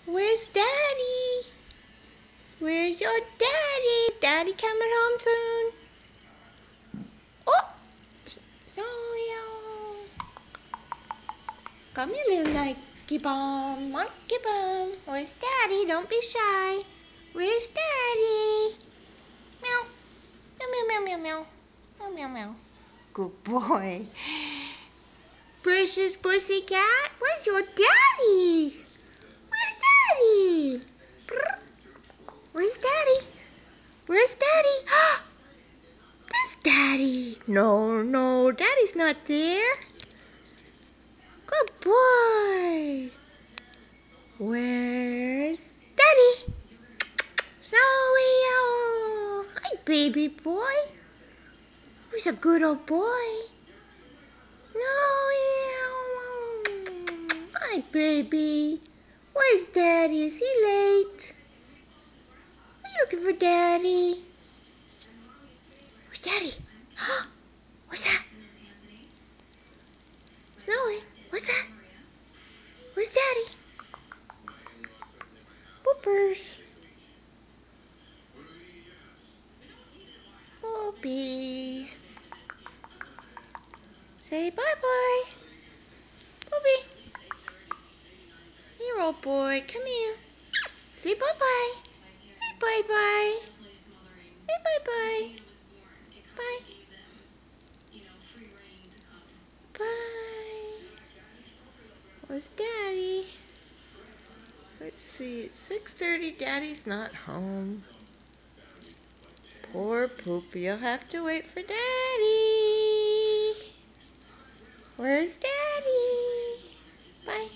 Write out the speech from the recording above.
Where's Daddy? Where's your daddy? Daddy coming home soon. Oh! Sorry. Come here, little monkey bum. Monkey bum. Where's Daddy? Don't be shy. Where's Daddy? Meow. Meow, meow, meow, meow, meow. Meow, meow, meow. Good boy. Precious pussycat, where's your daddy? Where's Daddy? Brr. Where's Daddy? Where's Daddy? There's Daddy. No, Daddy's not there. Good boy. Where's Daddy? Zoe. Hi, baby boy. Who's a good old boy? No. Hi, baby. Where's Daddy? Is he late? Are you looking for Daddy? Where's Daddy? What's that? Zoe, what's that? Where's Daddy? Boopers. Boopy. Say bye-bye. Boopy. Here, old boy. Come here. Say bye-bye. Hey, bye-bye. Hey, bye-bye. Bye. Bye. Where's Daddy? Let's see. It's 6:30. Daddy's not home. Poor Poopy. You'll have to wait for Daddy. Where's Daddy? Bye.